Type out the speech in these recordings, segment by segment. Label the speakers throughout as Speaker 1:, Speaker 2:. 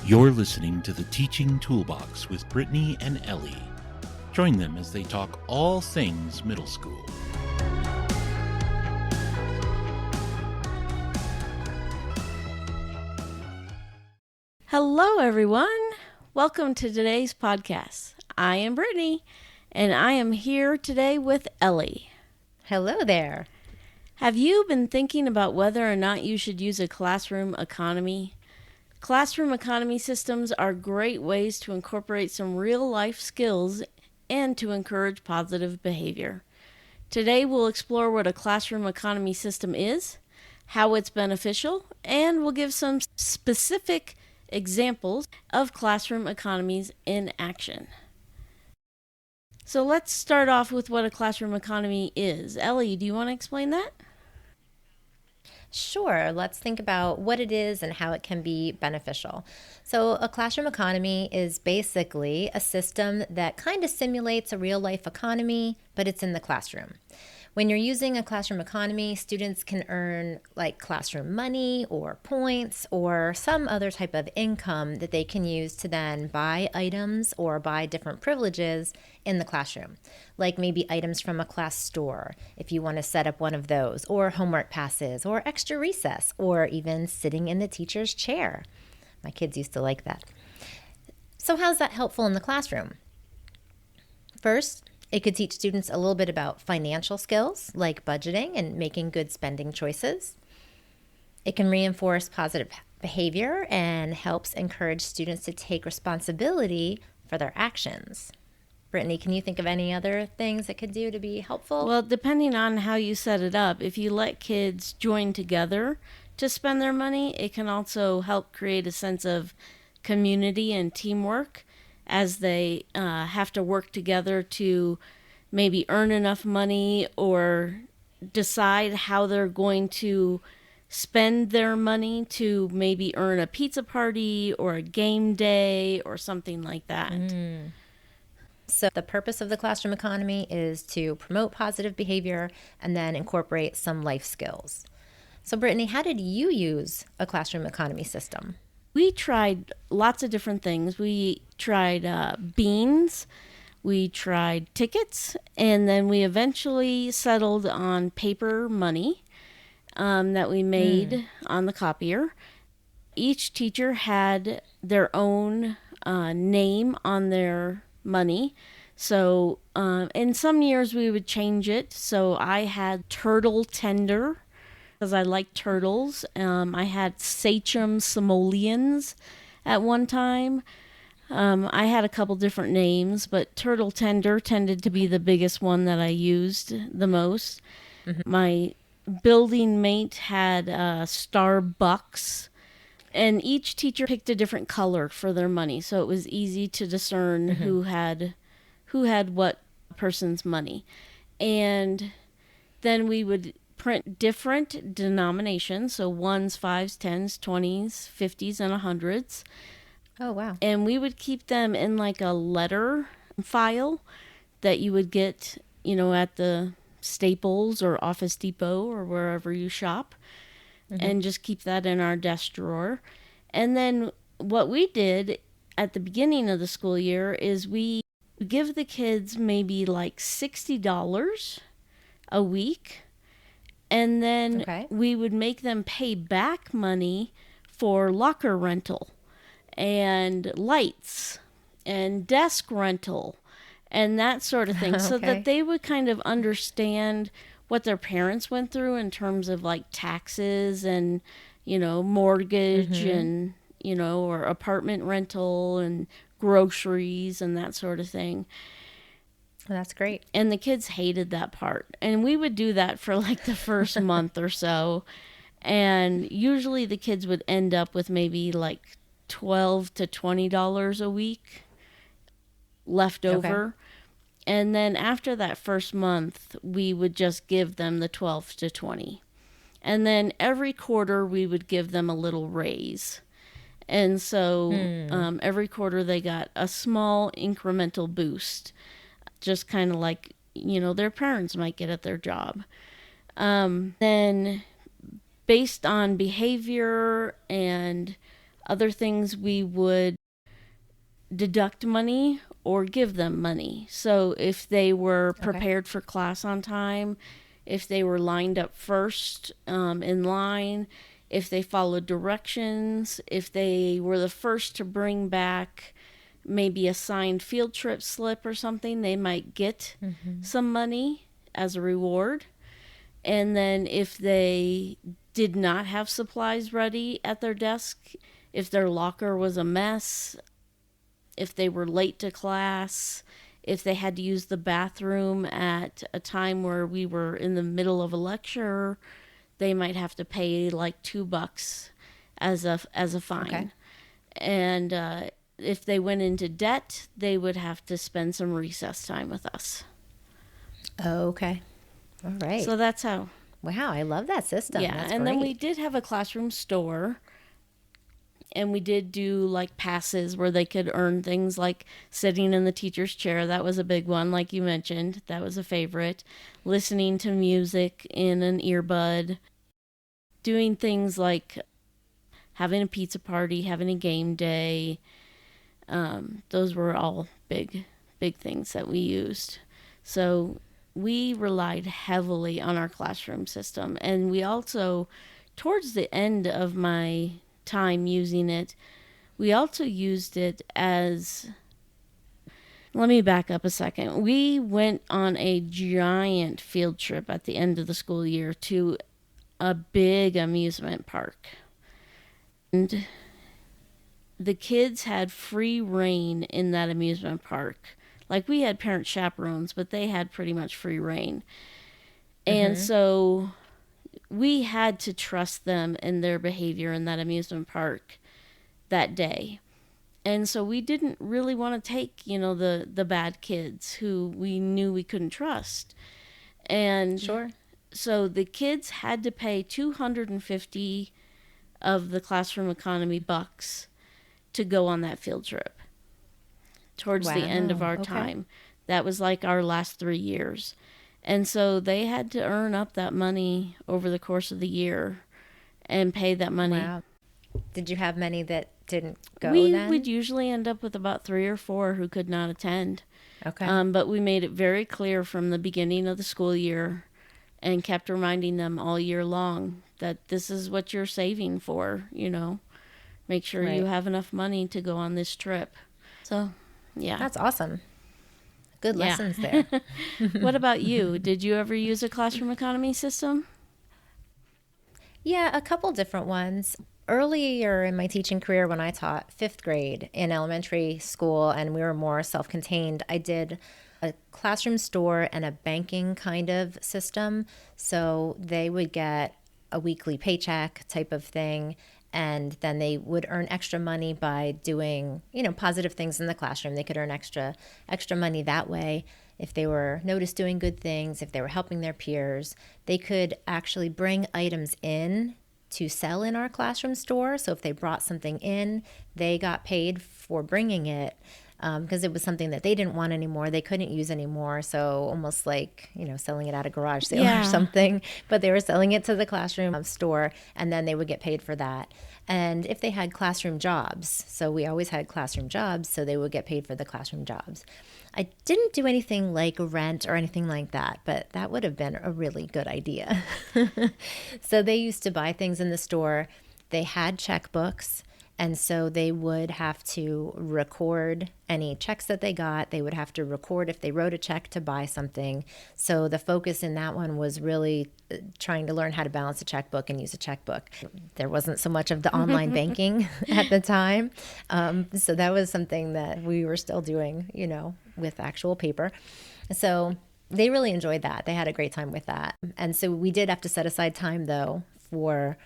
Speaker 1: You're listening to the Teaching Toolbox with Brittany and Ellie. Join them as they talk all things middle school.
Speaker 2: Hello, everyone. Welcome to today's podcast. I am Brittany, and I am here today with Ellie.
Speaker 3: Hello there.
Speaker 2: Have you been thinking about whether or not you should use a classroom economy? Classroom economy systems are great ways to incorporate some real-life skills and to encourage positive behavior. Today, we'll explore what a classroom economy system is, how it's beneficial, and we'll give some specific examples of classroom economies in action. So let's start off with what a classroom economy is. Ellie, do you want to explain that?
Speaker 3: Sure, let's think about what it is and how it can be beneficial. So a classroom economy is basically a system that kind of simulates a real life economy, but it's in the classroom. When you're using a classroom economy, students can earn like classroom money or points or some other type of income that they can use to then buy items or buy different privileges in the classroom, like maybe items from a class store, if you want to set up one of those, or homework passes, or extra recess, or even sitting in the teacher's chair. My kids used to like that. So how's that helpful in the classroom? First, it could teach students a little bit about financial skills like budgeting and making good spending choices. It can reinforce positive behavior and helps encourage students to take responsibility for their actions. Brittany, can you think of any other things it could do to be helpful?
Speaker 2: Well, depending on how you set it up, if you let kids join together to spend their money, it can also help create a sense of community and teamwork as they have to work together to maybe earn enough money or decide how they're going to spend their money to maybe earn a pizza party or a game day or something like that.
Speaker 3: So the purpose of the classroom economy is to promote positive behavior and then incorporate some life skills. So Brittany, how did you use a classroom economy system?
Speaker 2: We tried lots of different things. We tried beans, we tried tickets, and then we eventually settled on paper money that we made on the copier. Each teacher had their own name on their money. So in some years we would change it. So I had turtle tender, because I like turtles. I had sachem simoleons at one time. I had a couple different names, but turtle tender tended to be the biggest one that I used the most. My building mate had Starbucks, and each teacher picked a different color for their money, so it was easy to discern who had what person's money. And then we would print different denominations, so ones, fives, tens, 20s, 50s, and 100s.
Speaker 3: Oh, wow.
Speaker 2: And we would keep them in like a letter file that you would get, at the Staples or Office Depot or wherever you shop, and just keep that in our desk drawer. And then what we did at the beginning of the school year is we give the kids maybe like $60 a week. And then we would make them pay back money for locker rental and lights and desk rental and that sort of thing, so that they would kind of understand what their parents went through in terms of like taxes and, mortgage and, or apartment rental and groceries and that sort of thing.
Speaker 3: Well, that's great.
Speaker 2: And the kids hated that part. And we would do that for like the first month or so. And usually the kids would end up with maybe like $12 to $20 a week left over. And then after that first month, we would just give them the 12 to 20. And then every quarter we would give them a little raise. And so every quarter they got a small incremental boost, just kind of like, their parents might get at their job. Then based on behavior and Other things we would deduct money or give them money. So if they were prepared for class on time, if they were lined up first in line, if they followed directions, if they were the first to bring back maybe a signed field trip slip or something, they might get some money as a reward. And then if they did not have supplies ready at their desk, if their locker was a mess, if they were late to class, if they had to use the bathroom at a time where we were in the middle of a lecture, they might have to pay like $2 as a fine.
Speaker 3: Okay.
Speaker 2: And if they went into debt, they would have to spend some recess time with us.
Speaker 3: Okay. All right.
Speaker 2: So that's how.
Speaker 3: Wow, I love that system.
Speaker 2: Yeah,
Speaker 3: That's
Speaker 2: and
Speaker 3: great.
Speaker 2: then we did have a classroom store. And we did do like passes where they could earn things like sitting in the teacher's chair. That was a big one, like you mentioned. That was a favorite. Listening to music in an earbud. Doing things like having a pizza party, having a game day. Those were all big things that we used. So we relied heavily on our classroom system. And we also, towards the end of my time using it, we also used it as, let me back up a second. We went on a giant field trip at the end of the school year to a big amusement park. And the kids had free reign in that amusement park. Like, we had parent chaperones, but they had pretty much free reign. And so we had to trust them and their behavior in that amusement park that day. And so we didn't really want to take, the bad kids who we knew we couldn't trust. And
Speaker 3: Sure.
Speaker 2: So the kids had to pay $250 of the classroom economy bucks to go on that field trip towards the end of our time. That was like our last 3 years. And so they had to earn up that money over the course of the year and pay that money.
Speaker 3: Wow. Did you have many that didn't go
Speaker 2: We
Speaker 3: then?
Speaker 2: would usually end up with about 3 or 4 who could not attend.
Speaker 3: Okay.
Speaker 2: But we made it very clear from the beginning of the school year and kept reminding them all year long that this is what you're saving for, Make sure you have enough money to go on this trip. So, yeah.
Speaker 3: That's awesome. Good lessons there.
Speaker 2: What about you? Did you ever use a classroom economy system?
Speaker 3: Yeah, a couple different ones. Earlier in my teaching career, when I taught 5th grade in elementary school and we were more self-contained, I did a classroom store and a banking kind of system. So they would get a weekly paycheck type of thing. And then they would earn extra money by doing, positive things in the classroom. They could earn extra money that way. If they were noticed doing good things, if they were helping their peers, they could actually bring items in to sell in our classroom store. So if they brought something in, they got paid for bringing it because it was something that they didn't want anymore. They couldn't use anymore. So almost like, selling it at a garage sale or something. But they were selling it to the classroom store, and then they would get paid for that. And if they had classroom jobs, so we always had classroom jobs, so they would get paid for the classroom jobs. I didn't do anything like rent or anything like that, but that would have been a really good idea. So they used to buy things in the store. They had checkbooks. And so they would have to record any checks that they got. They would have to record if they wrote a check to buy something. So the focus in that one was really trying to learn how to balance a checkbook and use a checkbook. There wasn't so much of the online banking at the time. So that was something that we were still doing, with actual paper. So they really enjoyed that. They had a great time with that. And so we did have to set aside time, though, for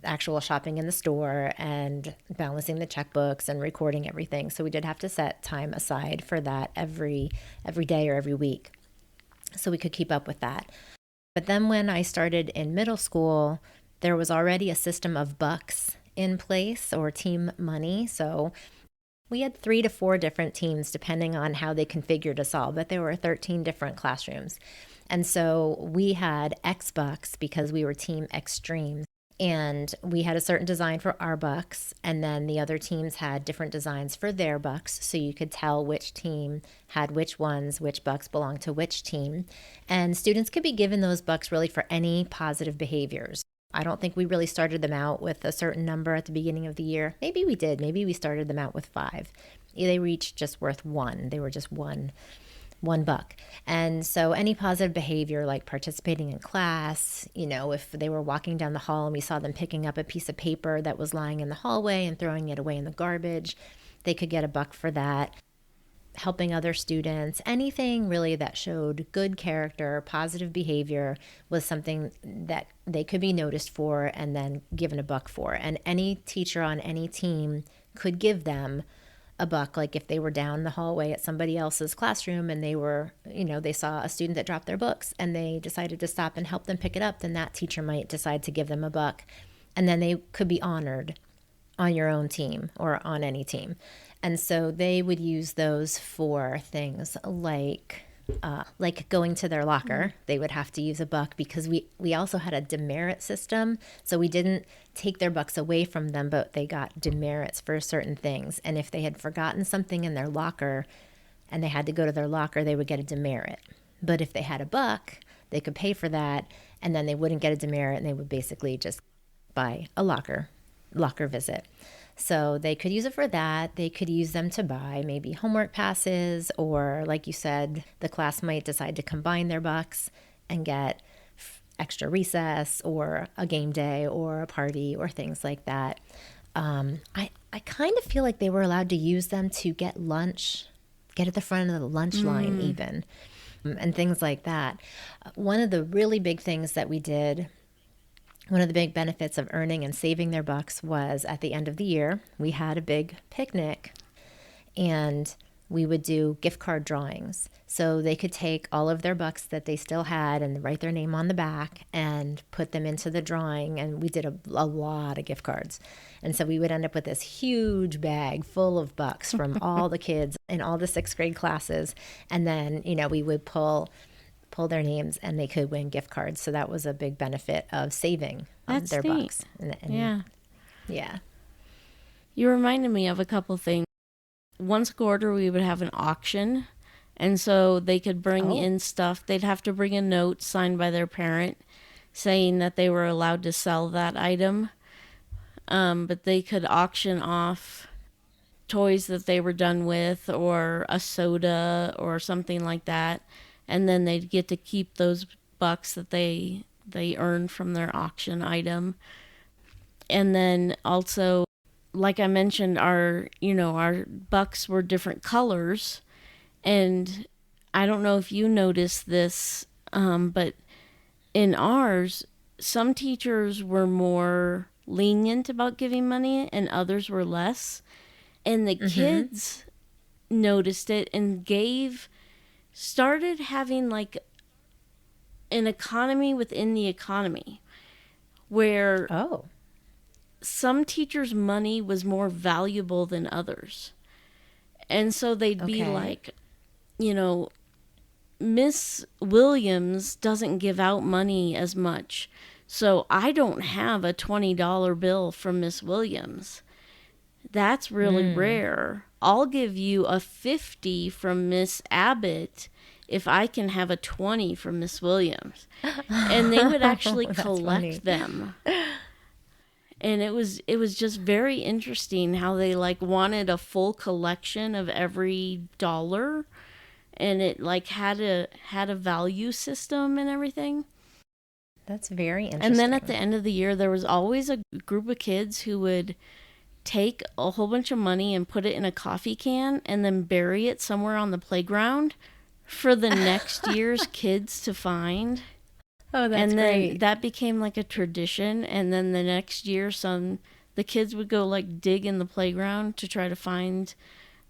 Speaker 3: actual shopping in the store and balancing the checkbooks and recording everything. So we did have to set time aside for that every day or every week so we could keep up with that. But then when I started in middle school, there was already a system of bucks in place, or team money. So we had 3 to 4 different teams depending on how they configured us all, but there were 13 different classrooms. And so we had X bucks because we were team extreme. And we had a certain design for our bucks, and then the other teams had different designs for their bucks, so you could tell which team had which ones, which bucks belonged to which team. And students could be given those bucks really for any positive behaviors. I don't think we really started them out with a certain number at the beginning of the year. Maybe we did. Maybe we started them out with 5. They were each just worth 1. They were just one buck. And so any positive behavior like participating in class, if they were walking down the hall and we saw them picking up a piece of paper that was lying in the hallway and throwing it away in the garbage, they could get a buck for that. Helping other students, anything really that showed good character, positive behavior was something that they could be noticed for and then given a buck for. And any teacher on any team could give them a buck. Like if they were down the hallway at somebody else's classroom and they saw a student that dropped their books and they decided to stop and help them pick it up, then that teacher might decide to give them a buck. And then they could be honored on your own team or on any team. And so they would use those for things like going to their locker. They would have to use a buck because we also had a demerit system. So we didn't take their bucks away from them, but they got demerits for certain things. And if they had forgotten something in their locker and they had to go to their locker, they would get a demerit. But if they had a buck, they could pay for that, and then they wouldn't get a demerit, and they would basically just buy a locker visit. So they could use it for that. They could use them to buy maybe homework passes, or like you said, the class might decide to combine their bucks and get extra recess or a game day or a party or things like that. I kind of feel like they were allowed to use them to get lunch, get at the front of the lunch line even, and things like that. One of the really big things that we did, one of the big benefits of earning and saving their bucks was at the end of the year, we had a big picnic and we would do gift card drawings. So they could take all of their bucks that they still had and write their name on the back and put them into the drawing. And we did a lot of gift cards. And so we would end up with this huge bag full of bucks from all the kids in all the 6th grade classes. And then, we would pull their names and they could win gift cards. So that was a big benefit of saving their
Speaker 2: neat.
Speaker 3: bucks. And yeah.
Speaker 2: You reminded me of a couple things. Once a quarter, we would have an auction. And so they could bring in stuff. They'd have to bring a note signed by their parent saying that they were allowed to sell that item. But they could auction off toys that they were done with, or a soda or something like that. And then they'd get to keep those bucks that they earned from their auction item. And then also, like I mentioned, our bucks were different colors. And I don't know if you noticed this, but in ours, some teachers were more lenient about giving money and others were less. And the kids noticed it and started having like an economy within the economy where some teachers' money was more valuable than others. And so they'd be like, Miss Williams doesn't give out money as much, so I don't have a $20 bill from Miss Williams. That's really rare. I'll give you a 50 from Miss Abbott if I can have a 20 from Miss Williams. And they would actually collect them. And it was just very interesting how they wanted a full collection of every dollar, and it had a value system and everything.
Speaker 3: That's very interesting.
Speaker 2: And then at the end of the year, there was always a group of kids who would take a whole bunch of money and put it in a coffee can and then bury it somewhere on the playground for the next year's kids to find.
Speaker 3: Oh, that's
Speaker 2: and then
Speaker 3: great.
Speaker 2: That became like a tradition. And then the next year, the kids would go dig in the playground to try to find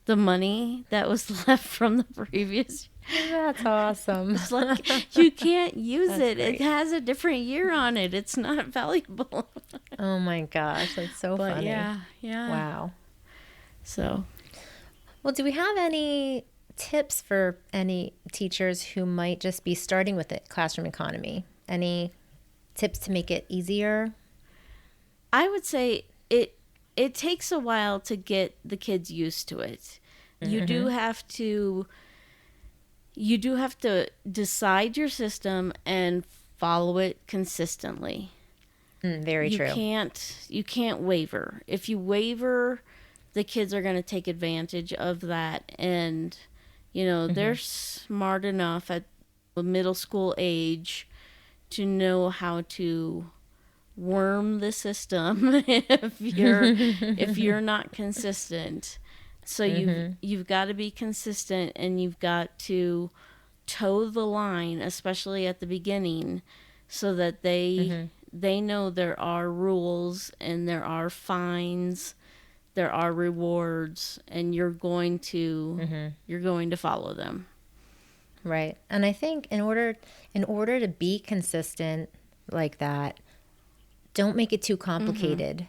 Speaker 2: the money that was left from the previous.
Speaker 3: That's awesome.
Speaker 2: It's you can't use it.
Speaker 3: Great.
Speaker 2: It has a different year on it. It's not valuable.
Speaker 3: Oh my gosh, that's so funny.
Speaker 2: Yeah.
Speaker 3: Wow.
Speaker 2: So,
Speaker 3: well, do we have any tips for any teachers who might just be starting with the classroom economy? Any tips to make it easier?
Speaker 2: I would say it takes a while to get the kids used to it. You do have to decide your system and follow it consistently.
Speaker 3: Very true.
Speaker 2: You can't waver. If you waver, the kids are going to take advantage of that. And, they're smart enough at the middle school age to know how to worm the system if you're not consistent. So you've got to be consistent, and you've got to toe the line, especially at the beginning, so that they know there are rules and there are fines, there are rewards, and you're going to follow them.
Speaker 3: Right. And I think in order to be consistent like that, don't make it too complicated,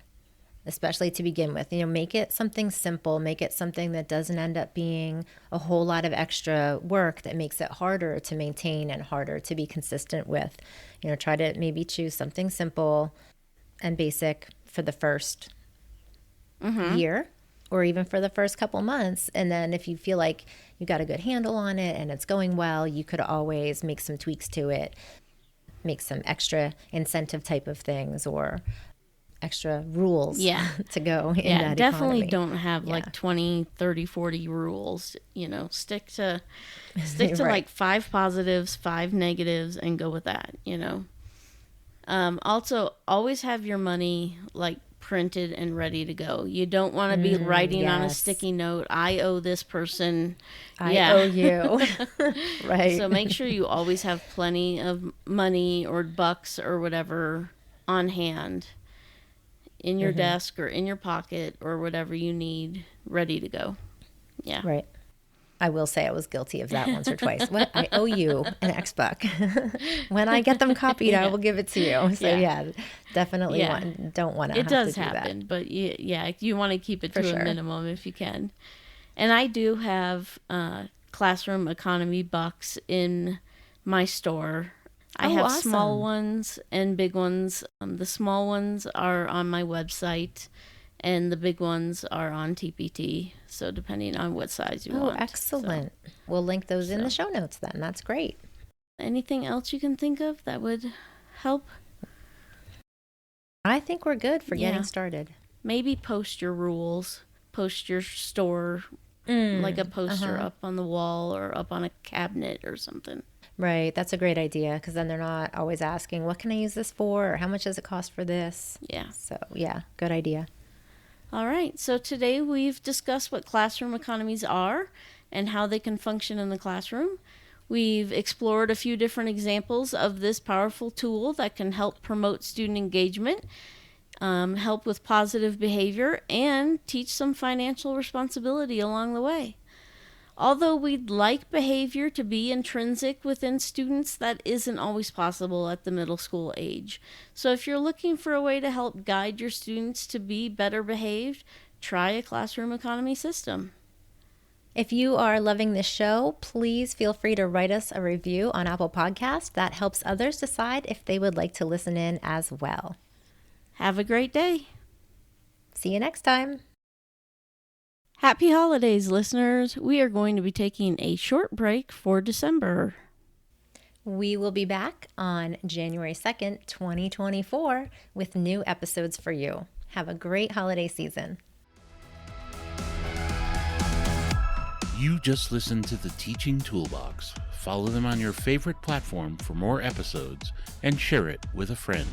Speaker 3: especially to begin with. Make it something simple, make it something that doesn't end up being a whole lot of extra work that makes it harder to maintain and harder to be consistent with. Try to maybe choose something simple and basic for the first year, or even for the first couple months. And then if you feel like you got a good handle on it and it's going well, you could always make some tweaks to it, make some extra incentive type of things or extra rules to go in that
Speaker 2: definitely
Speaker 3: economy.
Speaker 2: Don't have like 20, 30, 40 rules. Stick to
Speaker 3: Right.
Speaker 2: like 5 positives, 5 negatives, and go with that. Also, always have your money like printed and ready to go. You don't want to be writing on a sticky note, I owe this person.
Speaker 3: I owe you. Right.
Speaker 2: So make sure you always have plenty of money or bucks or whatever on hand in your desk or in your pocket or whatever you need ready to go. Yeah.
Speaker 3: Right. I will say I was guilty of that once or twice. What? I owe you an X buck. When I get them copied, I will give it to you. So definitely don't want to have to do that.
Speaker 2: It does happen, but you want to keep it to a minimum if you can. And I do have classroom economy bucks in my store. I have
Speaker 3: awesome.
Speaker 2: small ones and big ones. The small ones are on my website, and the big ones are on TPT. So depending on what size you want.
Speaker 3: Oh, excellent. So, we'll link those in the show notes then. That's great.
Speaker 2: Anything else you can think of that would help?
Speaker 3: I think we're good for getting started.
Speaker 2: Maybe post your rules. Post your store, like a poster up on the wall or up on a cabinet or something.
Speaker 3: Right. That's a great idea, because then they're not always asking, what can I use this for? Or how much does it cost for this?
Speaker 2: Yeah.
Speaker 3: So, good idea.
Speaker 2: All right. So today we've discussed what classroom economies are and how they can function in the classroom. We've explored a few different examples of this powerful tool that can help promote student engagement, help with positive behavior, and teach some financial responsibility along the way. Although we'd like behavior to be intrinsic within students, that isn't always possible at the middle school age. So if you're looking for a way to help guide your students to be better behaved, try a classroom economy system.
Speaker 3: If you are loving this show, please feel free to write us a review on Apple Podcasts. That helps others decide if they would like to listen in as well.
Speaker 2: Have a great day.
Speaker 3: See you next time.
Speaker 2: Happy holidays, listeners. We are going to be taking a short break for December.
Speaker 3: We will be back on January 2nd, 2024 with new episodes for you. Have a great holiday season.
Speaker 1: You just listened to the Teaching Toolbox. Follow them on your favorite platform for more episodes and share it with a friend.